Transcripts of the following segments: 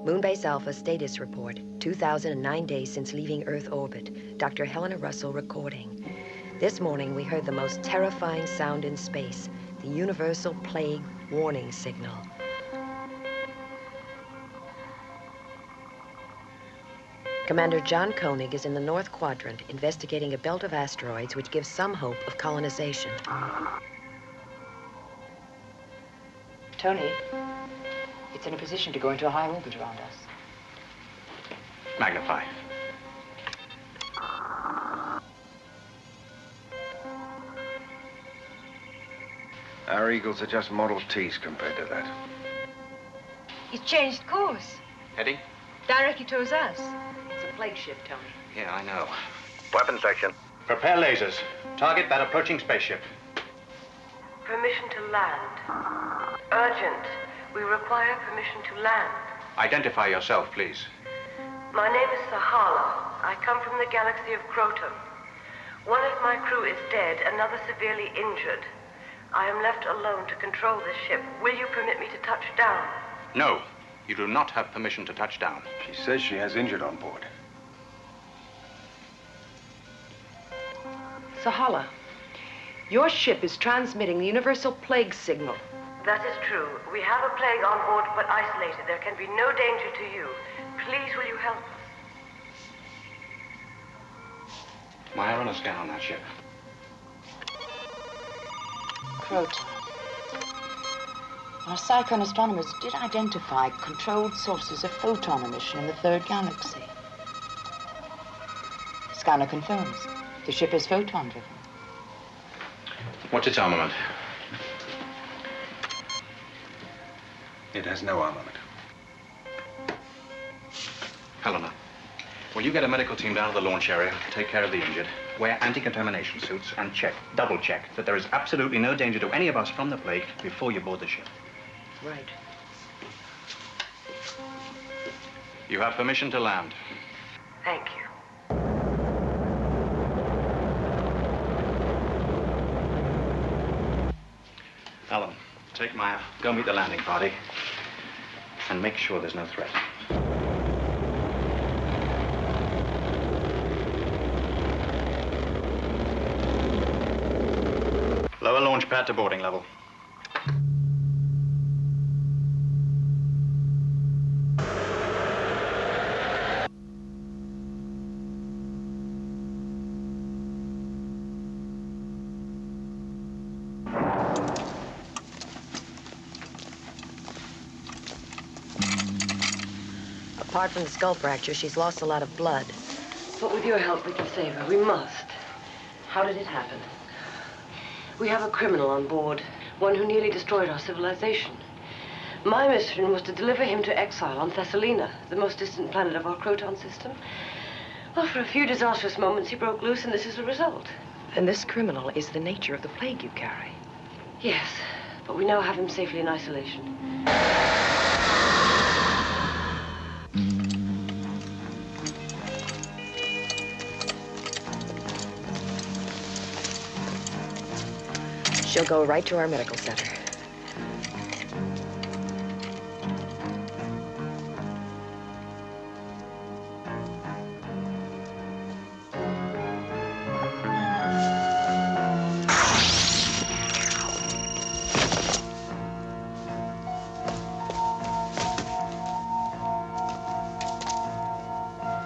Moonbase Alpha status report, 2009 days since leaving Earth orbit. Dr. Helena Russell recording. This morning we heard the most terrifying sound in space, the universal plague warning signal. Commander John Koenig is in the North Quadrant investigating a belt of asteroids which gives some hope of colonization. Tony, it's in a position to go into a high orbit around us. Magnify. Our Eagles are just Model Ts compared to that. He's changed course. Heading? Directly towards us. It's a plague ship, Tony. Yeah, I know. Weapon section. Prepare lasers. Target that approaching spaceship. Permission to land. Urgent. We require permission to land. Identify yourself, please. My name is Sahala. I come from the galaxy of Croton. One of my crew is dead, another severely injured. I am left alone to control this ship. Will you permit me to touch down? No, you do not have permission to touch down. She says she has injured on board. Sahala, your ship is transmitting the universal plague signal. That is true. We have a plague on board, but isolated. There can be no danger to you. Please, will you help us? Maya, run a scan on that ship. Croton. Our Psychon astronomers did identify controlled sources of photon emission in the third galaxy. Scanner confirms. The ship is photon-driven. What's its armament? It has no armament. Helena, will you get a medical team down to the launch area to take care of the injured, wear anti-contamination suits, and double check that there is absolutely no danger to any of us from the plague before you board the ship? Right. You have permission to land. Thank you. Alan, take Maya, go meet the landing party, and make sure there's no threat. Lower launch pad to boarding level. Apart from the skull fracture, she's lost a lot of blood. But with your help, we can save her. We must. How did it happen? We have a criminal on board, one who nearly destroyed our civilization. My mission was to deliver him to exile on Thessalina, the most distant planet of our Croton system. Well, for a few disastrous moments, he broke loose, and this is the result. And this criminal is the nature of the plague you carry. Yes, but we now have him safely in isolation. She'll go right to our medical center.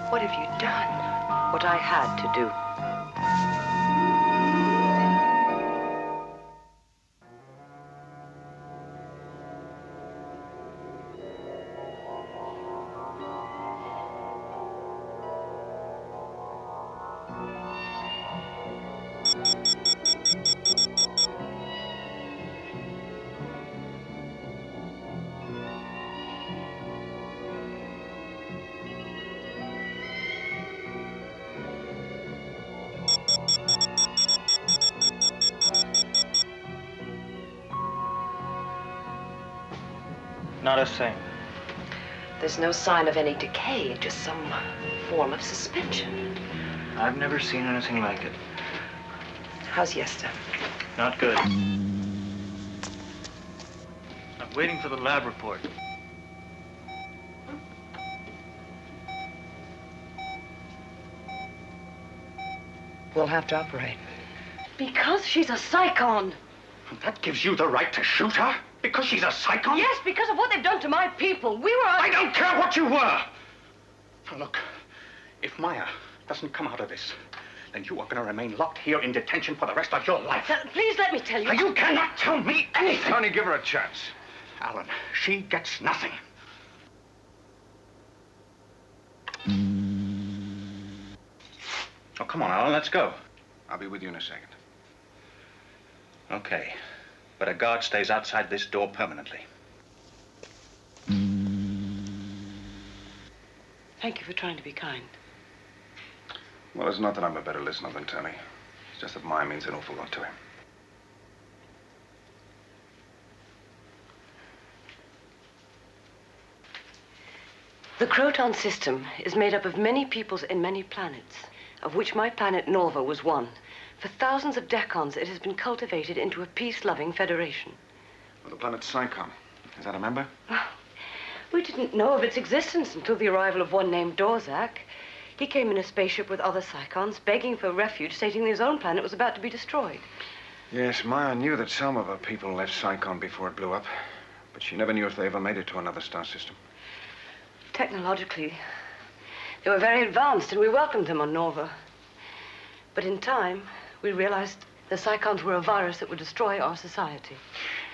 What have you done? What I had to do. Not a thing. There's no sign of any decay, just some form of suspension. I've never seen anything like it. How's Yesta? Not good. I'm waiting for the lab report. We'll have to operate. Because she's a psychon. That gives you the right to shoot her? Because she's a psychon? Yes, because of what they've done to my people. We were... I don't care what you were! Now look, if Maya doesn't come out of this, then you are going to remain locked here in detention for the rest of your life. Please let me tell you. Now, you cannot tell me anything. Tony, give her a chance. Alan, she gets nothing. Oh, come on, Alan, let's go. I'll be with you in a second. Okay, but a guard stays outside this door permanently. Thank you for trying to be kind. Well, it's not that I'm a better listener than Tony. It's just that Maya means an awful lot to him. The Croton system is made up of many peoples in many planets, of which my planet Norva was one. For thousands of decons, it has been cultivated into a peace-loving federation. Well, the planet Psychon. Is that a member? We didn't know of its existence until the arrival of one named Dorzak. He came in a spaceship with other Psychons, begging for refuge, stating that his own planet was about to be destroyed. Yes, Maya knew that some of her people left Psychon before it blew up, but she never knew if they ever made it to another star system. Technologically, they were very advanced, and we welcomed them on Norva. But in time, we realized the Psychons were a virus that would destroy our society.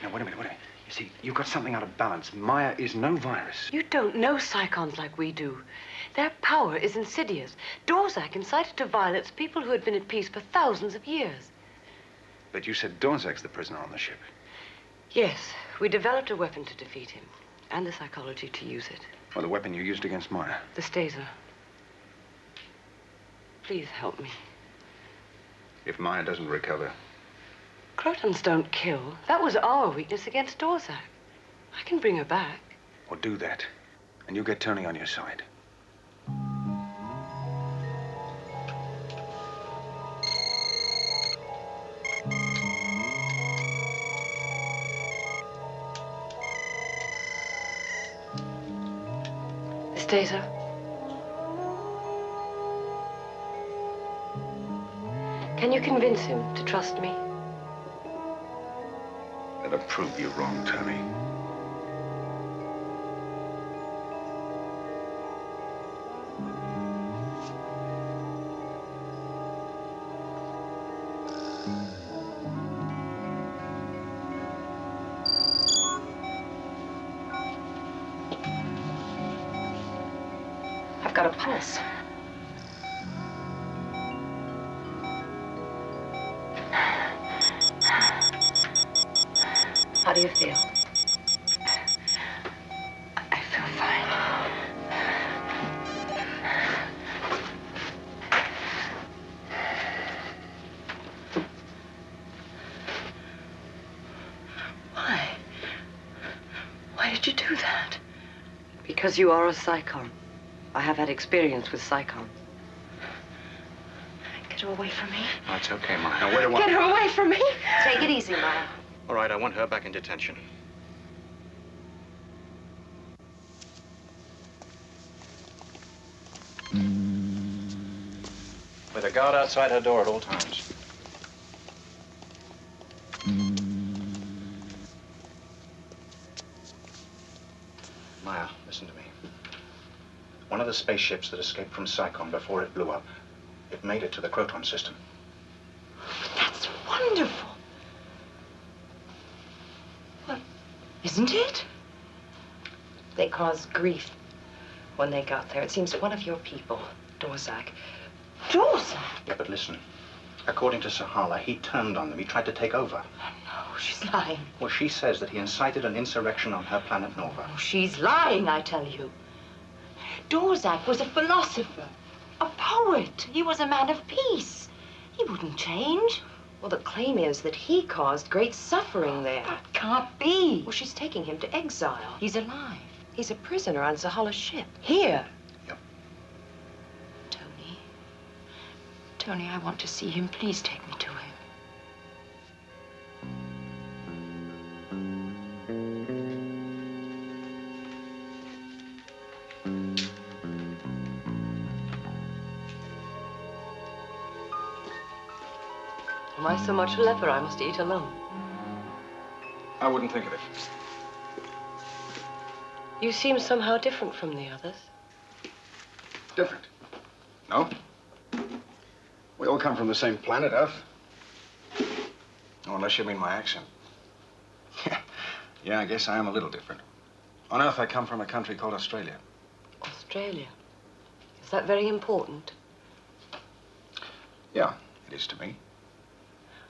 Now, wait a minute. You see, you got something out of balance. Maya is no virus. You don't know Psychons like we do. Their power is insidious. Dorzak incited to violence people who had been at peace for thousands of years. But you said Dorzak's the prisoner on the ship. Yes, we developed a weapon to defeat him, and the psychology to use it. Or the weapon you used against Maya. The Staser. Please help me. If Maya doesn't recover. Crotons don't kill. That was our weakness against Dorzak. I can bring her back. Well, do that, and you'll get Tony on your side. The Staser. Can you convince him to trust me? That'll prove you wrong, Tony. I've got a pulse. How do you feel? I feel fine. Why? Why did you do that? Because you are a Psychon. I have had experience with Psychon. Get her away from me. Oh, it's okay, Maya. Now, wait a while. Get her away from me. Take it easy, Maya. All right, I want her back in detention. With a guard outside her door at all times. Maya, listen to me. One of the spaceships that escaped from Psychon before it blew up, it made it to the Croton system. That's wonderful. Well, isn't it? They caused grief when they got there. It seems one of your people, Dorzak. Dorzak? Yeah, but listen. According to Sahala, he turned on them. He tried to take over. No, she's lying. Well, she says that he incited an insurrection on her planet Nova. Oh, she's lying, I tell you. Dorzak was a philosopher, a poet. He was a man of peace. He wouldn't change. Well, the claim is that he caused great suffering there. That can't be. Well, she's taking him to exile. He's alive. He's a prisoner on Sahala's ship. Here. Yep. Tony. Tony, I want to see him. Please take me to him. Am I so much a leper I must eat alone? I wouldn't think of it. You seem somehow different from the others. Different? No. We all come from the same planet, Earth. Oh, unless you mean my accent. Yeah, I guess I am a little different. On Earth, I come from a country called Australia. Australia? Is that very important? Yeah, it is to me.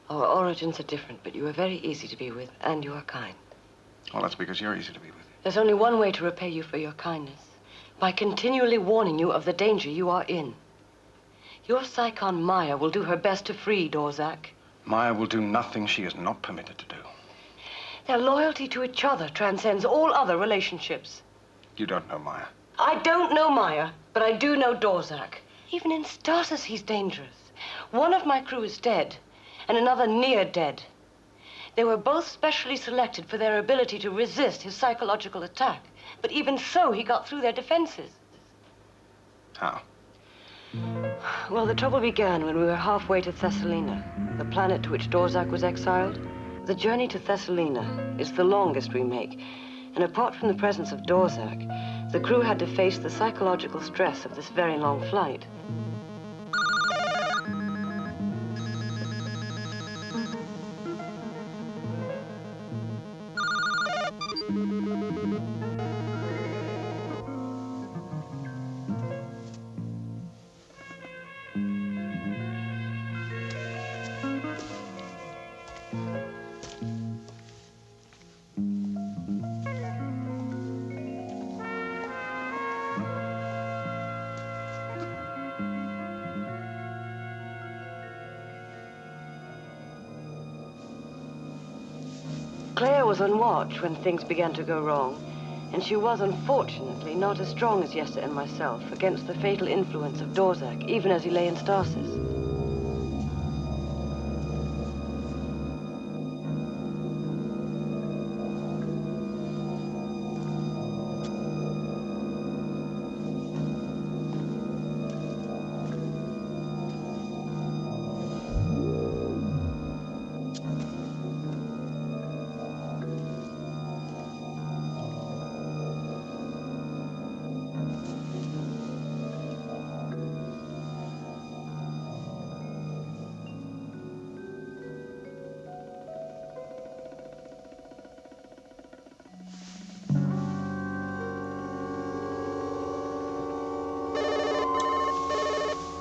Our origins are different, but you are very easy to be with, and you are kind. Well, that's because you're easy to be with. There's only one way to repay you for your kindness. By continually warning you of the danger you are in. Your Psychon Maya will do her best to free Dorzak. Maya will do nothing she is not permitted to do. Their loyalty to each other transcends all other relationships. You don't know Maya. I don't know Maya, but I do know Dorzak. Even in stasis, he's dangerous. One of my crew is dead, and another near dead. They were both specially selected for their ability to resist his psychological attack. But even so, he got through their defenses. How? Well, the trouble began when we were halfway to Thessalina, the planet to which Dorzak was exiled. The journey to Thessalina is the longest we make, and apart from the presence of Dorzak, the crew had to face the psychological stress of this very long flight. Claire was on watch when things began to go wrong, and she was, unfortunately, not as strong as Yesta and myself against the fatal influence of Dorzak, even as he lay in stasis.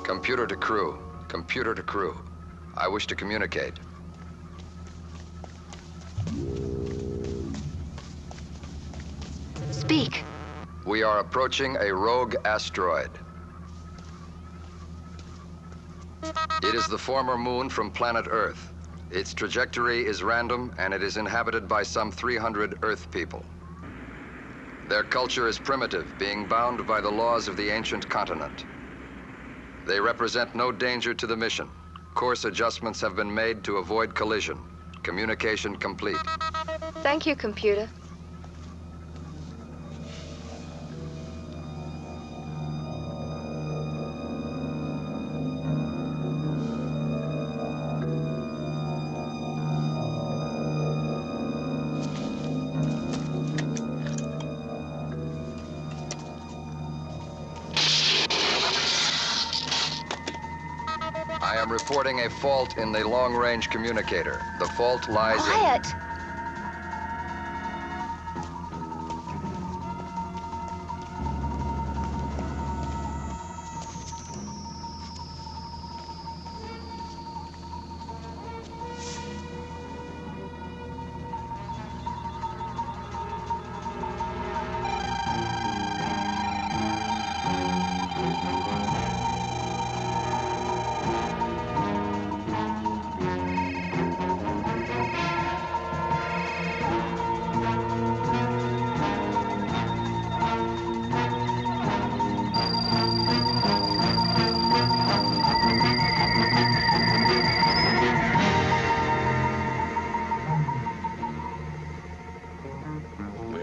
Computer to crew. Computer to crew. I wish to communicate. Speak. We are approaching a rogue asteroid. It is the former moon from planet Earth. Its trajectory is random, and it is inhabited by some 300 Earth people. Their culture is primitive, being bound by the laws of the ancient continent. They represent no danger to the mission. Course adjustments have been made to avoid collision. Communication complete. Thank you, computer. I am reporting a fault in the long-range communicator. The fault lies in... Quiet!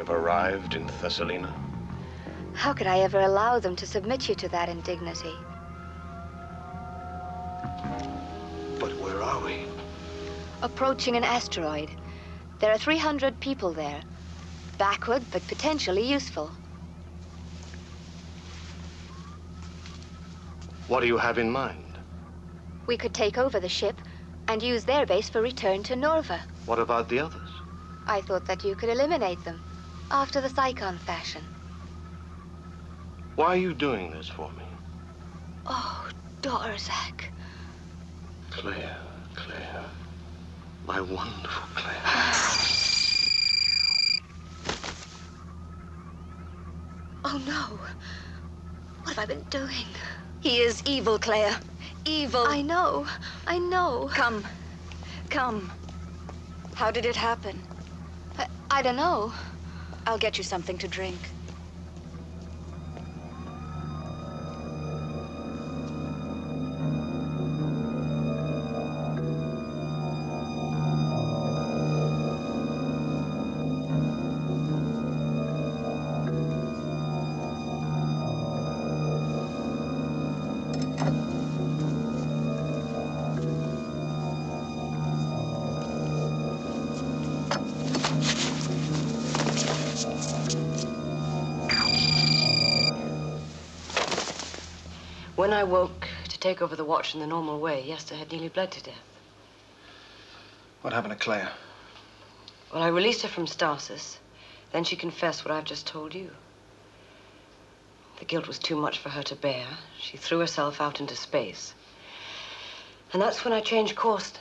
Arrived in Thessalina? How could I ever allow them to submit you to that indignity? But where are we? approaching an asteroid. There are 300 people there. Backward, but potentially useful. What do you have in mind? We could take over the ship and use their base for return to Norva. What about the others? I thought that you could eliminate them, after the Psychon fashion. Why are you doing this for me? Oh, Dorzak. Claire, Claire. My wonderful Claire. Oh, no. What have I been doing? He is evil, Claire. Evil. I know. I know. Come. Come. How did it happen? I don't know. I'll get you something to drink. When I woke to take over the watch in the normal way, Yester had nearly bled to death. What happened to Claire? Well, I released her from stasis. Then she confessed what I've just told you. The guilt was too much for her to bear. She threw herself out into space. And that's when I changed course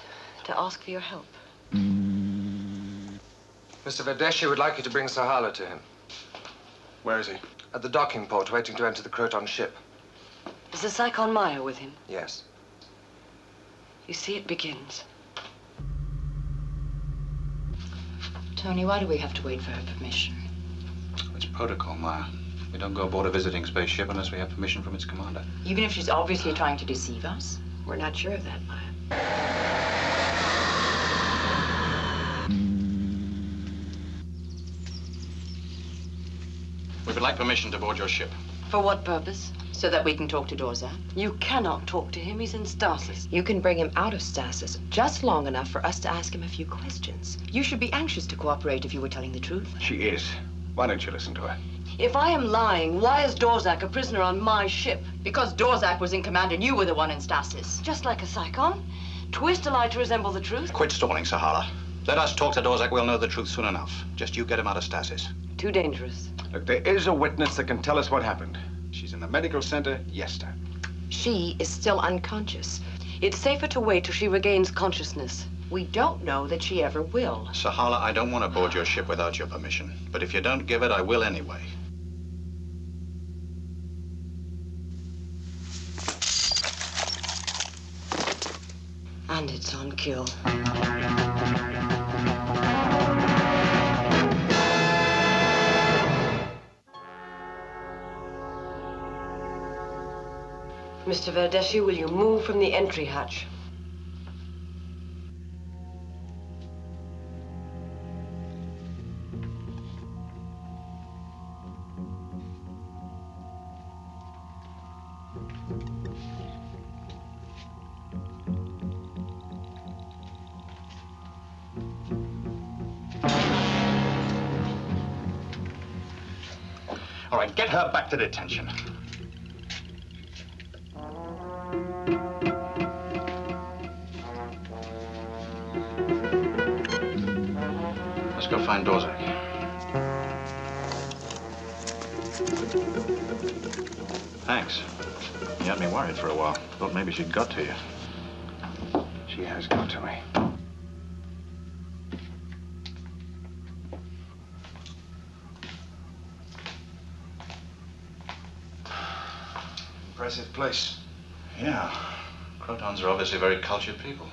to ask for your help. Mr. Verdeshi would like you to bring Sahala to him. Where is he? At the docking port, waiting to enter the Croton ship. Is the Psychon Maya with him? Yes. You see, it begins. Tony, why do we have to wait for her permission? It's protocol, Maya. We don't go aboard a visiting spaceship unless we have permission from its commander. Even if she's obviously trying to deceive us? We're not sure of that, Maya. We would like permission to board your ship. For what purpose? So that we can talk to Dorzak? You cannot talk to him. He's in stasis. You can bring him out of stasis just long enough for us to ask him a few questions. You should be anxious to cooperate if you were telling the truth. She is. Why don't you listen to her? If I am lying, why is Dorzak a prisoner on my ship? Because Dorzak was in command and you were the one in stasis. Just like a Psychon. Twist a lie to resemble the truth. Quit stalling, Sahala. Let us talk to Dorzak. We'll know the truth soon enough. Just you get him out of stasis. Too dangerous. Look, there is a witness that can tell us what happened. She's in the medical center, Yester. She is still unconscious. It's safer to wait till she regains consciousness. We don't know that she ever will. Sahala, I don't want to board your ship without your permission. But if you don't give it, I will anyway. And it's on kill. Mr. Verdeshi, will you move from the entry hatch? All right, get her back to detention. Let's go find Dorzak. Thanks. You had me worried for a while. Thought maybe she'd got to you. She has got to me. Impressive place. Yeah. Crotons are obviously very cultured people.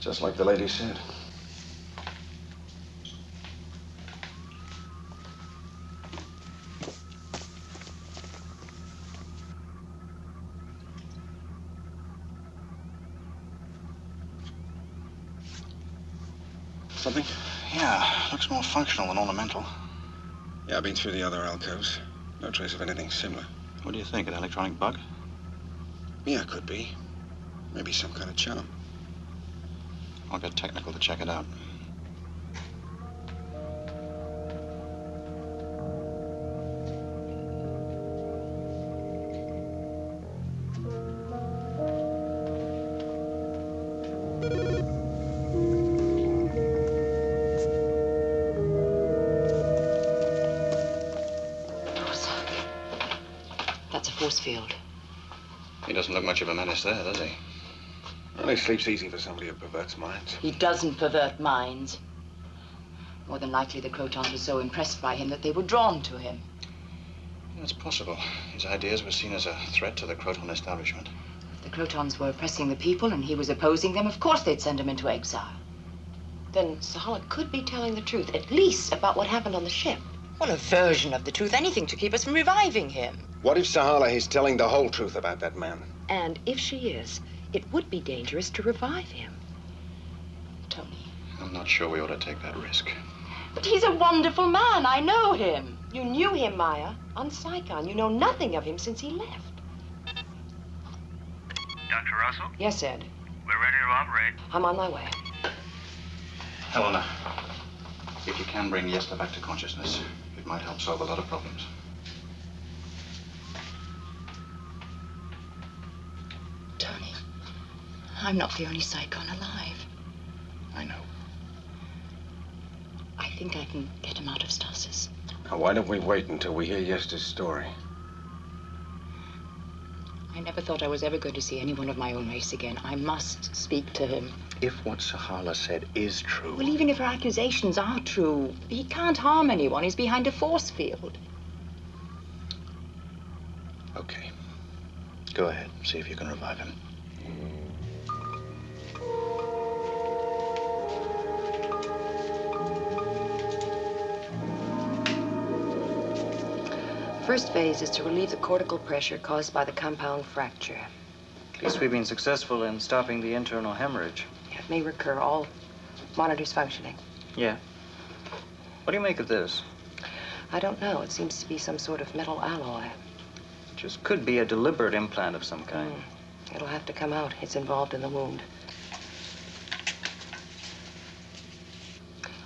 Just like the lady said. Something? Yeah, looks more functional than ornamental. Yeah, I've been through the other alcoves. No trace of anything similar. What do you think, an electronic bug? Yeah, could be. Maybe some kind of charm. I'll get technical to check it out. That's a force field. He doesn't look much of a menace there, does he? Well, he sleeps easy for somebody who perverts minds. He doesn't pervert minds. More than likely, the Crotons were so impressed by him that they were drawn to him. It's possible. His ideas were seen as a threat to the Croton establishment. If the Crotons were oppressing the people and he was opposing them, of course they'd send him into exile. Then Sahala could be telling the truth, at least about what happened on the ship. Well, a version of the truth, anything to keep us from reviving him. What if Sahala is telling the whole truth about that man? And if she is, it would be dangerous to revive him. Tony. I'm not sure we ought to take that risk. But he's a wonderful man. I know him. You knew him, Maya, on Saigon. You know nothing of him since he left. Dr. Russell? Yes, Ed. We're ready to operate. I'm on my way. Helena, if you can bring Yesta back to consciousness, it might help solve a lot of problems. Tony, I'm not the only Saigon alive. I know. I think I can get him out of stasis. Now, why don't we wait until we hear Yesta's story? I never thought I was ever going to see anyone of my own race again. I must speak to him. If what Sahala said is true... Well, even if her accusations are true, he can't harm anyone. He's behind a force field. Okay. Go ahead. See if you can revive him. First phase is to relieve the cortical pressure caused by the compound fracture. At least we've been successful in stopping the internal hemorrhage. It may recur. All monitors functioning. Yeah. What do you make of this? I don't know. It seems to be some sort of metal alloy. Just could be a deliberate implant of some kind. It'll have to come out. It's involved in the wound.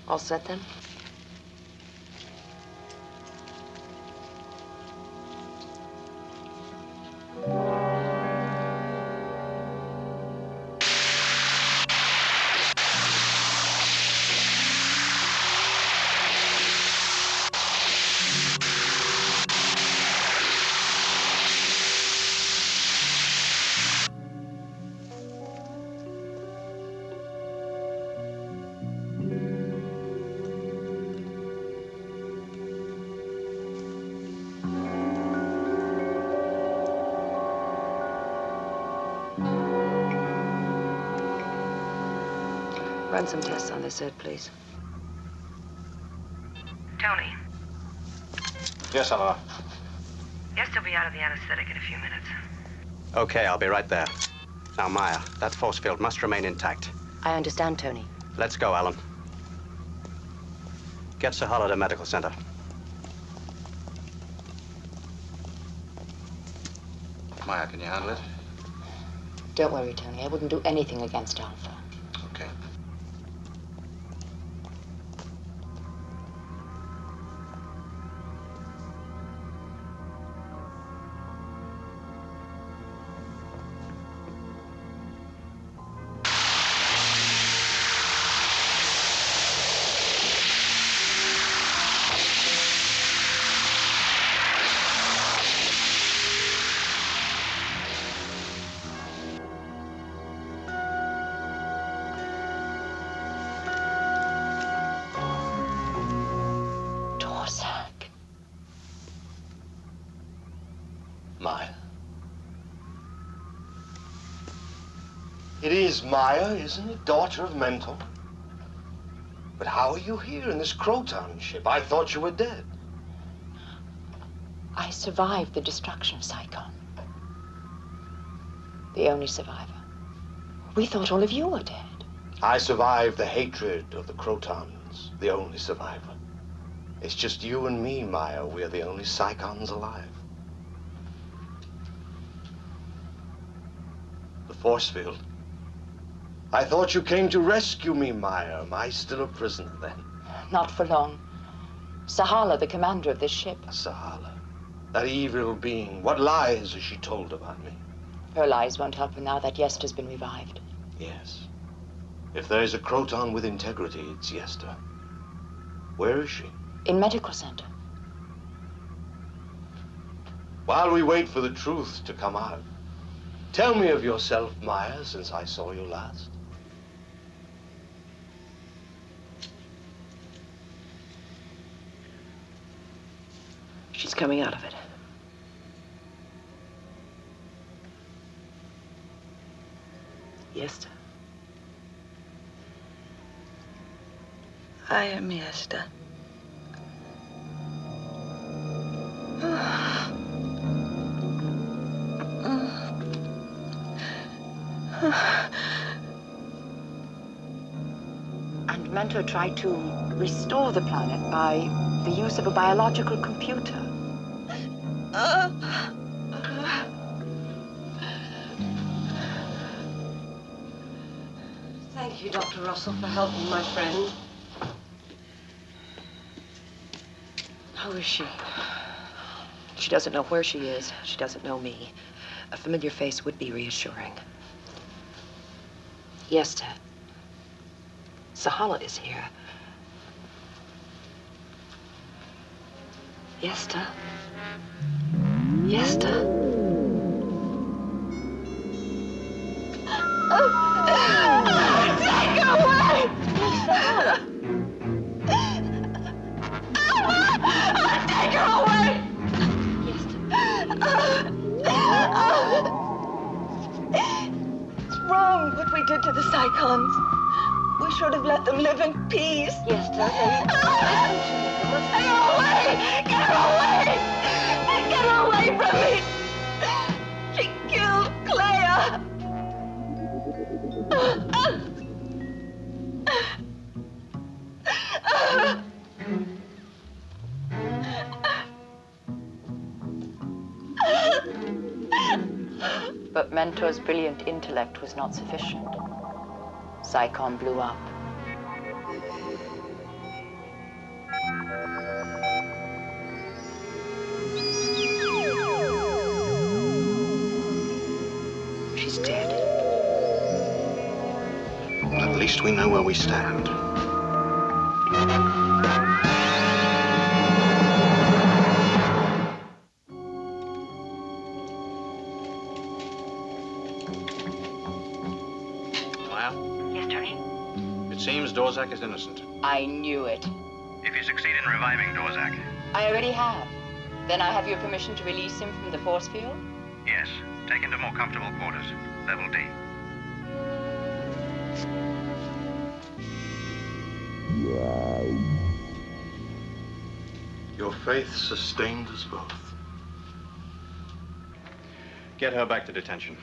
All set then? Run some tests on this, Ed, please. Tony, Yes, Alana. Yesta will be out of the anesthetic in a few minutes. Okay, I'll be right there. Now, Maya, that force field must remain intact. I understand, Tony. Let's go, Alan. Get Sahala to medical center. Maya, can you handle it? Don't worry, Tony. I wouldn't do anything against Alpha. Okay. Maya. It is Maya, isn't it? Daughter of Mentor. But how are you here in this Croton ship? I thought you were dead. I survived the destruction of Saigon. The only survivor. We thought all of you were dead. I survived the hatred of the Crotons, the only survivor. It's just you and me, Maya. We're the only Saigons alive. The force field. I thought you came to rescue me, Maya. Am I still a prisoner then? Not for long. Sahala, the commander of this ship. Sahala, that evil being. What lies has she told about me? Her lies won't help her now that Yesta's been revived. Yes. If there is a Croton with integrity, it's Yesta. Where is she? In medical center. While we wait for the truth to come out, tell me of yourself, Maya, since I saw you last. She's coming out of it. Yesta. I am Yesta. And Mentor tried to restore the planet by the use of a biological computer. Thank you, Dr. Russell, for helping my friend. How is she? She doesn't know where she is. She doesn't know me. A familiar face would be reassuring. Yesta. Sahala is here. Yesta. Yesta. Take her away! Sahala. Take her away! It's wrong what we did to the Psychons. We should have let them live in peace. Yes, darling. Get her away! Get her away! Get her away from me! She killed Clea! But Mentor's brilliant intellect was not sufficient. Psychon blew up. She's dead. At least we know where we stand. Seems Dorzak is innocent. I knew it. If you succeed in reviving Dorzak. I already have. Then I have your permission to release him from the force field? Yes. Take him to more comfortable quarters. Level D. Your faith sustained us both. Get her back to detention.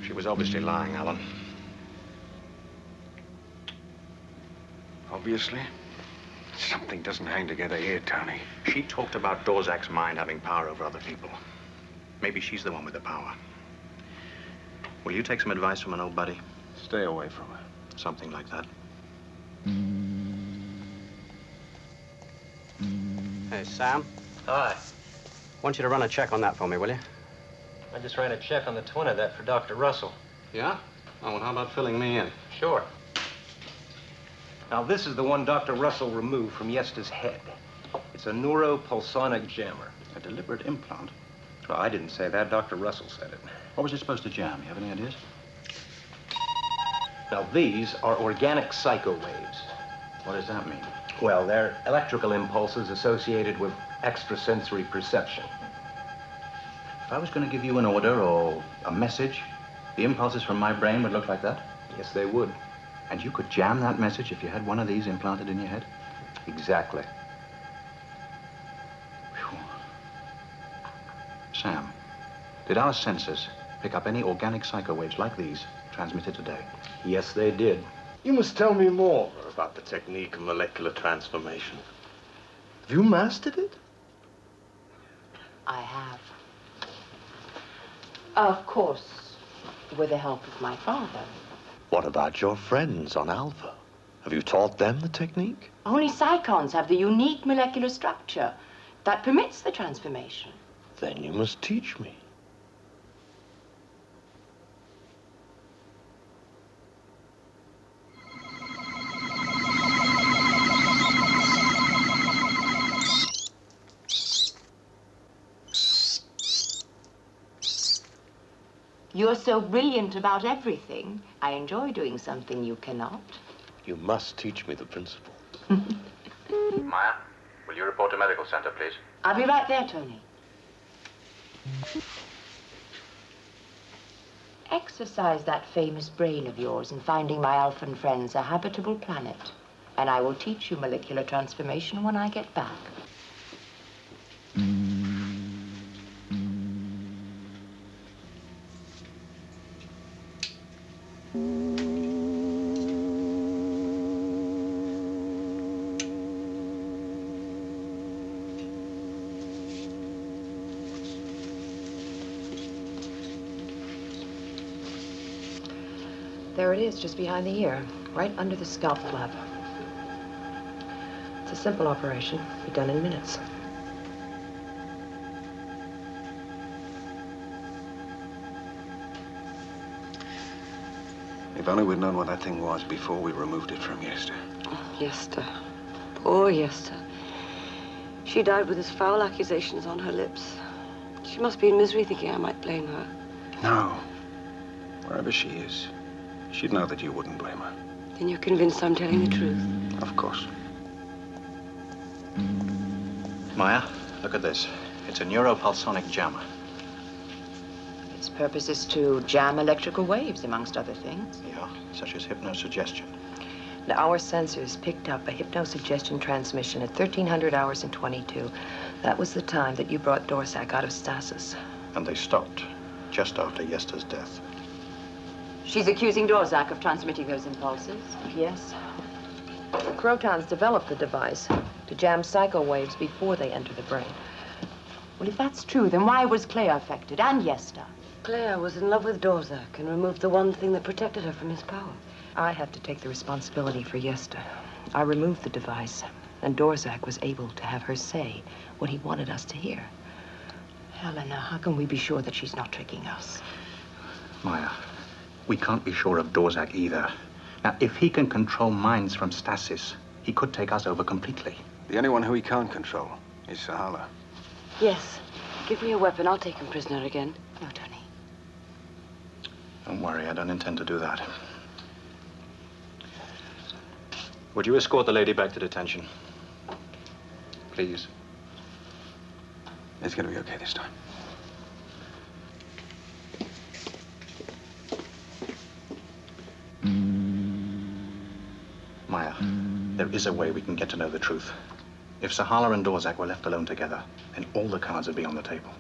She was obviously lying, Alan. Obviously. Something doesn't hang together here, Tony. She talked about Dorzak's mind having power over other people. Maybe she's the one with the power. Will you take some advice from an old buddy? Stay away from her. Something like that. Hey, Sam. Hi. Want you to run a check on that for me, will you? I just ran a check on the twin of that for Dr. Russell. Yeah? Oh, well, how about filling me in? Sure. Now, this is the one Dr. Russell removed from Yesta's head. It's a neuropulsonic jammer. A deliberate implant? Well, I didn't say that. Dr. Russell said it. What was it supposed to jam? You have any ideas? Now, these are organic psychowaves. What does that mean? Well, they're electrical impulses associated with extrasensory perception. If I was going to give you an order or a message, the impulses from my brain would look like that? Yes, they would. And you could jam that message if you had one of these implanted in your head? Exactly. Whew. Sam, did our sensors pick up any organic psycho waves like these transmitted today? Yes, they did. You must tell me more about the technique of molecular transformation. Have you mastered it? I have. Of course, with the help of my father. What about your friends on Alpha? Have you taught them the technique? Only psychons have the unique molecular structure that permits the transformation. Then you must teach me. You're so brilliant about everything. I enjoy doing something you cannot. You must teach me the principle. Maya, will you report to medical center, please? I'll be right there, Tony. Exercise that famous brain of yours in finding my Alphan friends a habitable planet. And I will teach you molecular transformation when I get back. There it is, just behind the ear, right under the scalp flap. It's a simple operation, be done in minutes. If only we'd known what that thing was before we removed it from Yester. Oh, Yester. Poor Yester. She died with his foul accusations on her lips. She must be in misery thinking I might blame her. No. Wherever she is, she'd know that you wouldn't blame her. Then you're convinced I'm telling the truth? Of course. Maya, look at this. It's a neuropulsonic jammer. Its purpose is to jam electrical waves, amongst other things. Yeah, such as hypnosuggestion. Now, our sensors picked up a hypnosuggestion transmission at 1300 hours and 22. That was the time that you brought Dorsak out of stasis. And they stopped just after Yester's death. She's accusing Dorzak of transmitting those impulses. Yes. The Crotons developed the device to jam psycho waves before they enter the brain. Well, if that's true, then why was Claire affected, and Yester? Claire was in love with Dorzak and removed the one thing that protected her from his power. I have to take the responsibility for Yester. I removed the device, and Dorzak was able to have her say what he wanted us to hear. Helena, how can we be sure that she's not tricking us? Maya, we can't be sure of Dorzak either. Now, if he can control minds from stasis, he could take us over completely. The only one who he can't control is Sahala. Yes. Give me a weapon. I'll take him prisoner again. No, Tony. Don't worry, I don't intend to do that. Would you escort the lady back to detention? Please. It's gonna be okay this time. Maya, there is a way we can get to know the truth. If Sahala and Dorzak were left alone together, then all the cards would be on the table.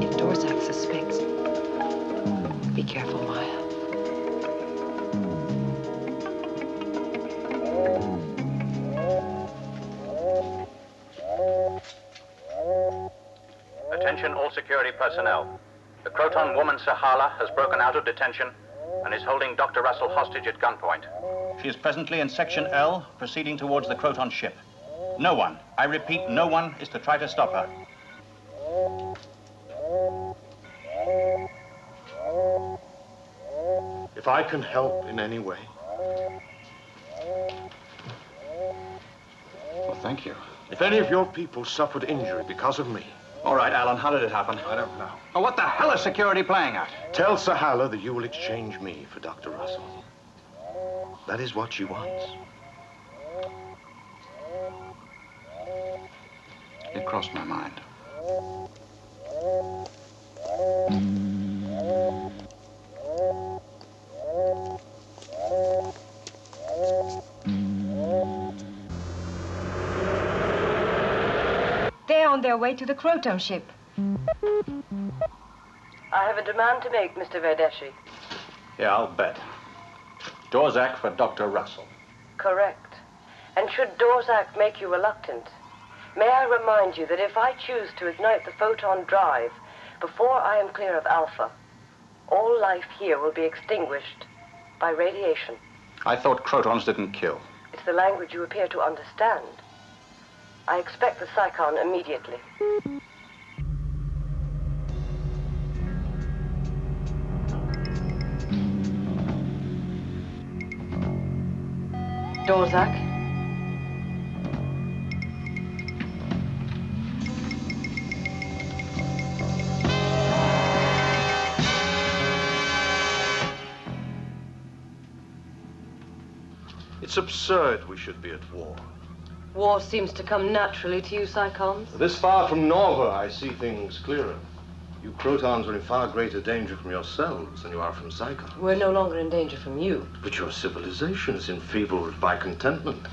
If Dorzak suspects, be careful, Maya. Attention all security personnel. The Croton woman Sahala has broken out of detention and is holding Dr. Russell hostage at gunpoint. She is presently in Section L, proceeding towards the Croton ship. No one, I repeat, no one is to try to stop her. If I can help in any way. Well, thank you. If any of your people suffered injury because of me. All right, Alan, how did it happen? I don't know. Oh, what the hell is security playing at? Tell Sahala that you will exchange me for Dr. Russell. That is what she wants. It crossed my mind. their way to the Croton ship. I have a demand to make, Mr. Verdeshi. Yeah, I'll bet. Dorzak for Dr. Russell. Correct. And should Dorzak make you reluctant, may I remind you that if I choose to ignite the photon drive before I am clear of Alpha, all life here will be extinguished by radiation. I thought Crotons didn't kill. It's the language you appear to understand. I expect the Psychon immediately. Dorzak? It's absurd we should be at war. War seems to come naturally to you, Psychons. This far from Nova, I see things clearer. You Crotons are in far greater danger from yourselves than you are from Psychons. We're no longer in danger from you. But your civilization is enfeebled by contentment.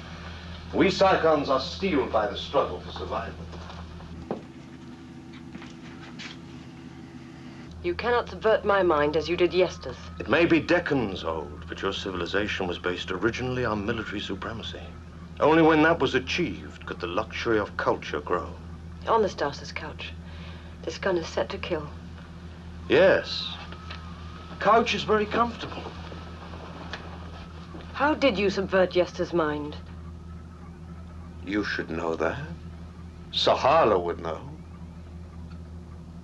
We Psychons are steeled by the struggle for survival. You cannot subvert my mind as you did Yesta's. It may be decades old, but your civilization was based originally on military supremacy. Only when that was achieved could the luxury of culture grow. On the Stasis couch. This gun is set to kill. Yes. The couch is very comfortable. How did you subvert Yesta's mind? You should know that. Sahala would know.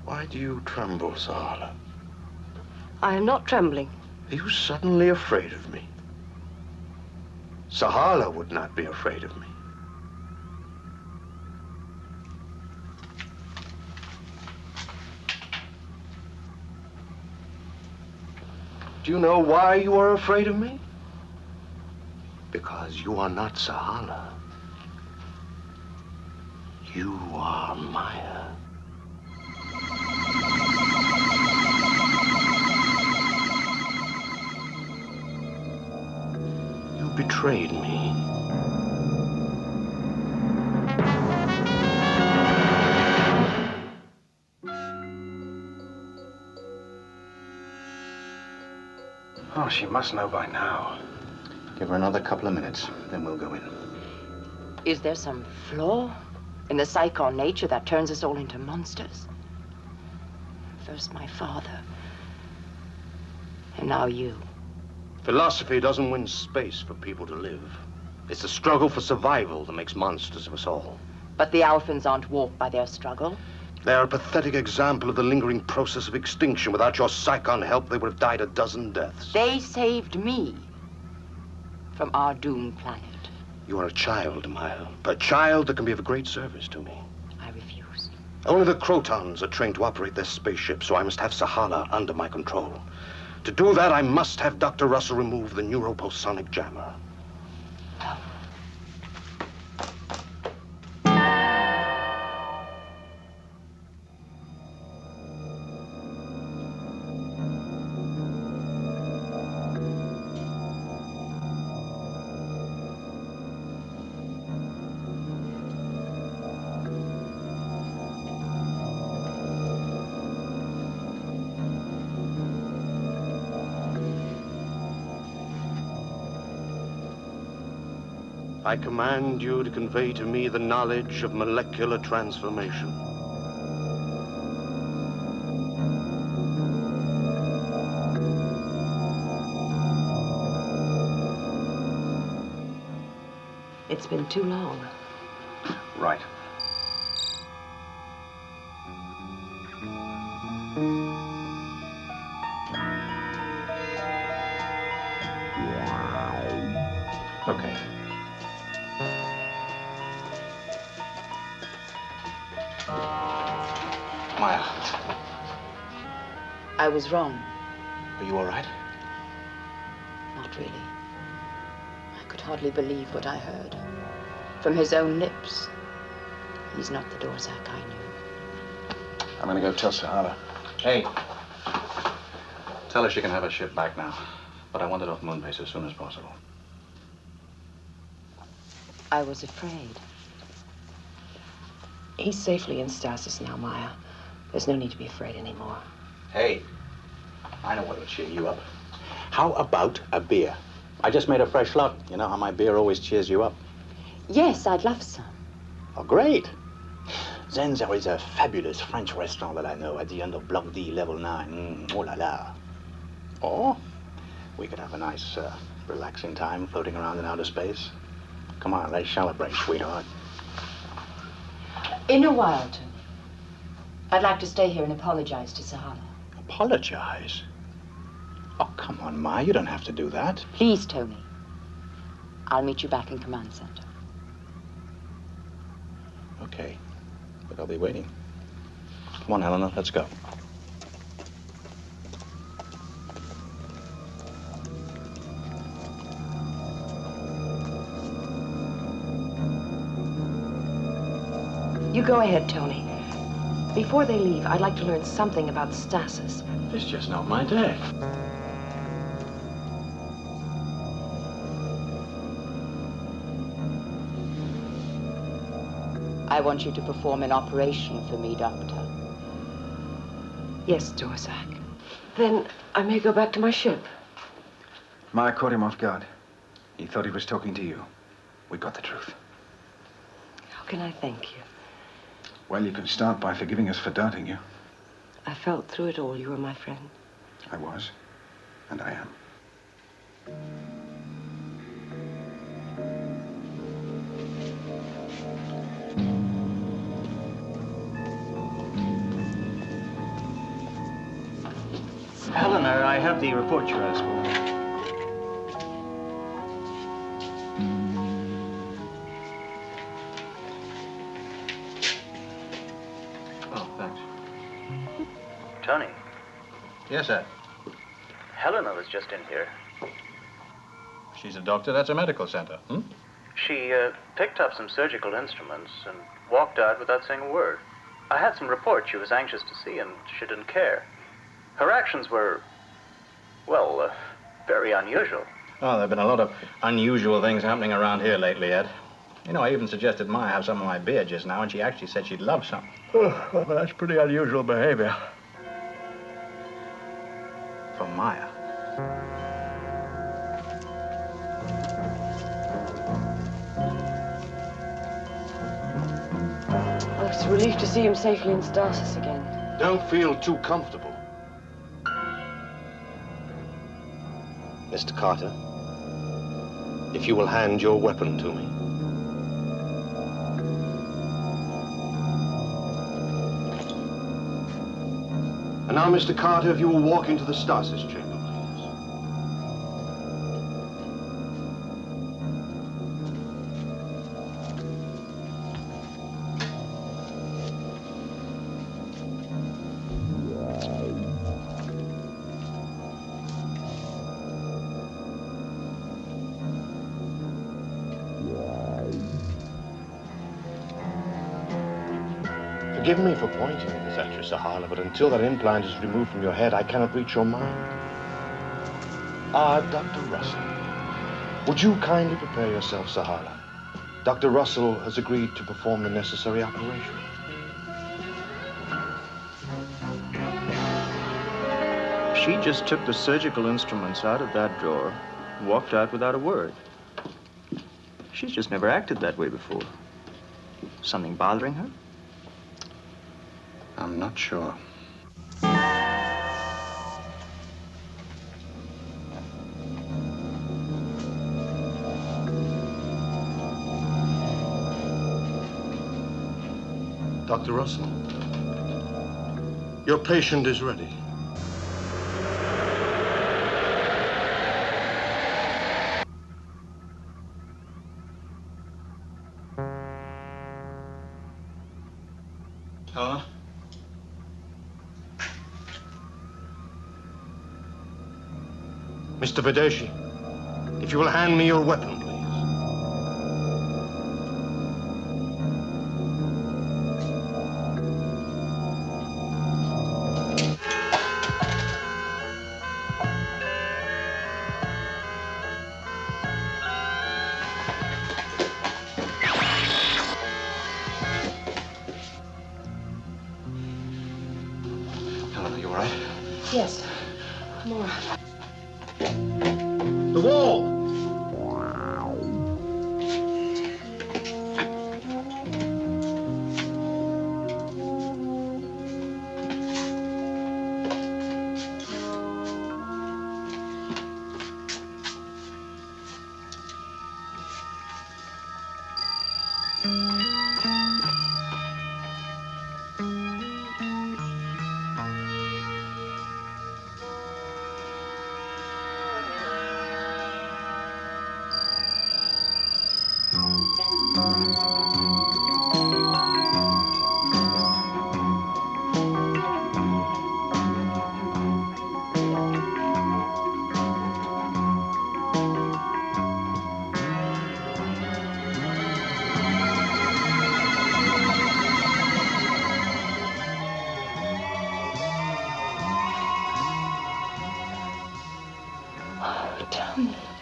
Why do you tremble, Sahala? I am not trembling. Are you suddenly afraid of me? Sahala would not be afraid of me. Do you know why you are afraid of me? Because you are not Sahala. You are Maya. You betrayed me. Oh, she must know by now. Give her another couple of minutes, then we'll go in. Is there some flaw in the Psychon nature that turns us all into monsters? First my father, and now you. Philosophy doesn't win space for people to live. It's the struggle for survival that makes monsters of us all. But the Alphans aren't warped by their struggle. They are a pathetic example of the lingering process of extinction. Without your Psychon help, they would have died a dozen deaths. They saved me from our doomed planet. You are a child, Maya. A child that can be of great service to me. I refuse. Only the Crotons are trained to operate their spaceship, so I must have Sahala under my control. To do that, I must have Dr. Russell remove the neuropulsonic jammer. I command you to convey to me the knowledge of molecular transformation. It's been too long. Right. Okay. Maya, I was wrong. Are you all right? Not really. I could hardly believe what I heard. From his own lips. He's not the Dorzak I knew. I'm gonna go tell Sahala. Hey, tell her she can have her ship back now. But I want it off Moonbase as soon as possible. I was afraid. He's safely in stasis now, Maya. There's no need to be afraid anymore. Hey, I know what'll cheer you up. How about a beer? I just made a fresh lot. You know how my beer always cheers you up. Yes, I'd love some. Oh, great. Then there is a fabulous French restaurant that I know at the end of Block D, level 9. Oh la la. Or we could have a nice, relaxing time floating around in outer space. Come on, let's celebrate, sweetheart. In a while, Tony. I'd like to stay here and apologize to Sahala. Apologize? Oh, come on, Ma, you don't have to do that. Please, Tony. I'll meet you back in Command Center. Okay, but I'll be waiting. Come on, Helena, let's go. You go ahead, Tony. Before they leave, I'd like to learn something about stasis. It's just not my day. I want you to perform an operation for me, Doctor. Yes, Dorzak. Then I may go back to my ship. Maya caught him off guard. He thought he was talking to you. We got the truth. How can I thank you? Well, you can start by forgiving us for doubting you. I felt through it all you were my friend. I was, and I am. Helena, I have the report you asked for. Oh, thanks. Tony, Yes, Ed. Helena was just in here. She's a doctor. That's a medical center. She picked up some surgical instruments and walked out without saying a word. I had some reports she was anxious to see, and she didn't care. Her actions were, well, very unusual. Oh, there have been a lot of unusual things happening around here lately, Ed. You know, I even suggested Maya have some of my beer just now, and she actually said she'd love some. Oh, well, that's pretty unusual behavior. For Maya. I was relieved to see him safely in stasis again. Don't feel too comfortable. Mr. Carter, if you will hand your weapon to me. And now, Mr. Carter, if you will walk into the stasis chamber, please. Forgive me for pointing this at you, Sahala, but until that implant is removed from your head, I cannot reach your mind. Dr. Russell, would you kindly prepare yourself, Sahala? Dr. Russell has agreed to perform the necessary operation. She just took the surgical instruments out of that drawer and walked out without a word. She's just never acted that way before. Something bothering her? I'm not sure. Dr. Russell, your patient is ready. Helena? Mr. Videshi, if you will hand me your weapon, please. Yes. More. The wall!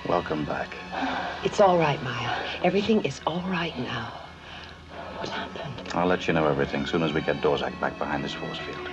Welcome back. It's all right, Maya. Everything is all right now. What happened? I'll let you know everything as soon as we get Dorzak back behind this force field.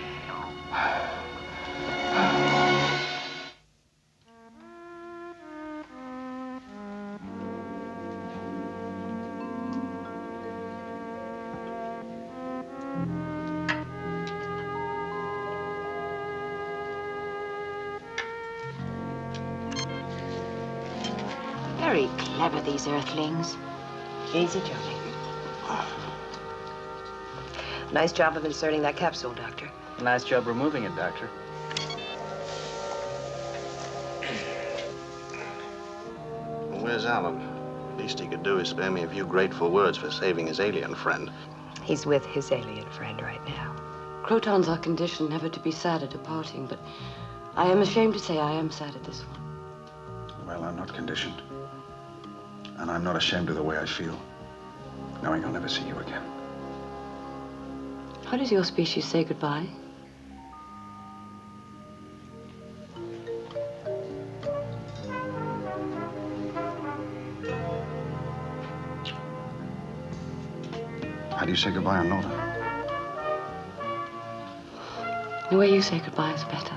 Very clever, these Earthlings. Easy, Johnny. Nice job of inserting that capsule, Doctor. Nice job removing it, Doctor. Where's Alan? Least he could do is spare me a few grateful words for saving his alien friend. He's with his alien friend right now. Crotons are conditioned never to be sad at a parting, but I am ashamed to say I am sad at this one. Well, I'm not conditioned. And I'm not ashamed of the way I feel, knowing I'll never see you again. How does your species say goodbye? How do you say goodbye on Nora? The way you say goodbye is better.